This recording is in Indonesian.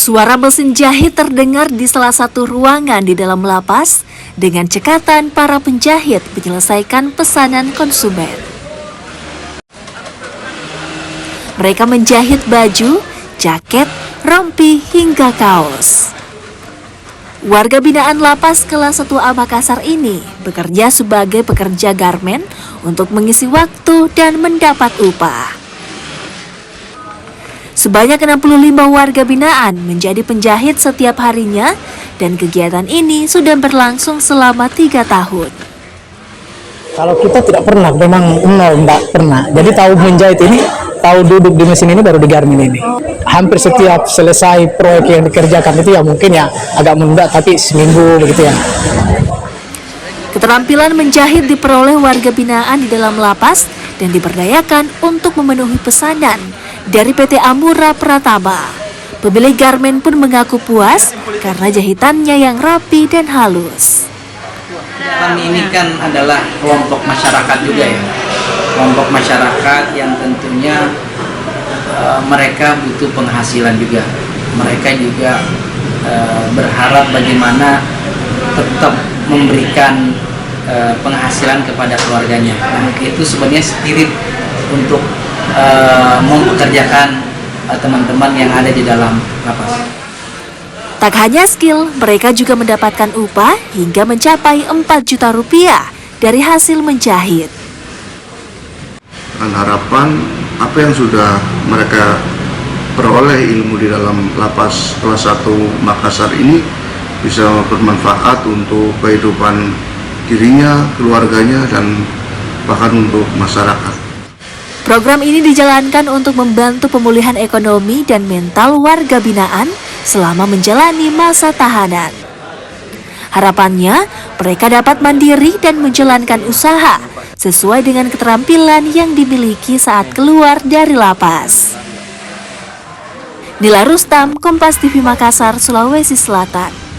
Suara mesin jahit terdengar di salah satu ruangan di dalam lapas dengan cekatan para penjahit menyelesaikan pesanan konsumen. Mereka menjahit baju, jaket, rompi, hingga kaos. Warga binaan lapas kelas 1A Makassar ini bekerja sebagai pekerja garmen untuk mengisi waktu dan mendapat upah. Sebanyak 65 warga binaan menjadi penjahit setiap harinya dan kegiatan ini sudah berlangsung selama 3 tahun. Kalau kita tidak pernah, memang nol, enggak pernah. Jadi tahu menjahit ini, tahu duduk di mesin ini baru di garmen ini. Hampir setiap selesai proyek yang dikerjakan itu ya mungkin ya agak menunda, tapi seminggu begitu ya. Keterampilan menjahit diperoleh warga binaan di dalam lapas dan diberdayakan untuk memenuhi pesanan dari PT Amura Pratama. Pemilik garmen pun mengaku puas karena jahitannya yang rapi dan halus. Kami ini kan adalah kelompok masyarakat juga ya, kelompok masyarakat yang tentunya mereka butuh penghasilan juga. Mereka juga berharap bagaimana tetap memberikan penghasilan kepada keluarganya. Nah, itu sebenarnya spirit untuk mempekerjakan teman-teman yang ada di dalam lapas. Tak hanya skill, mereka juga mendapatkan upah hingga mencapai 4 juta rupiah dari hasil menjahit. Dengan harapan apa yang sudah mereka peroleh ilmu di dalam lapas kelas 1 Makassar ini bisa bermanfaat untuk kehidupan dirinya, keluarganya, dan bahkan untuk masyarakat. Program ini dijalankan untuk membantu pemulihan ekonomi dan mental warga binaan selama menjalani masa tahanan. Harapannya, mereka dapat mandiri dan menjalankan usaha sesuai dengan keterampilan yang dimiliki saat keluar dari lapas. Nila Rustam, Kompas TV Makassar, Sulawesi Selatan.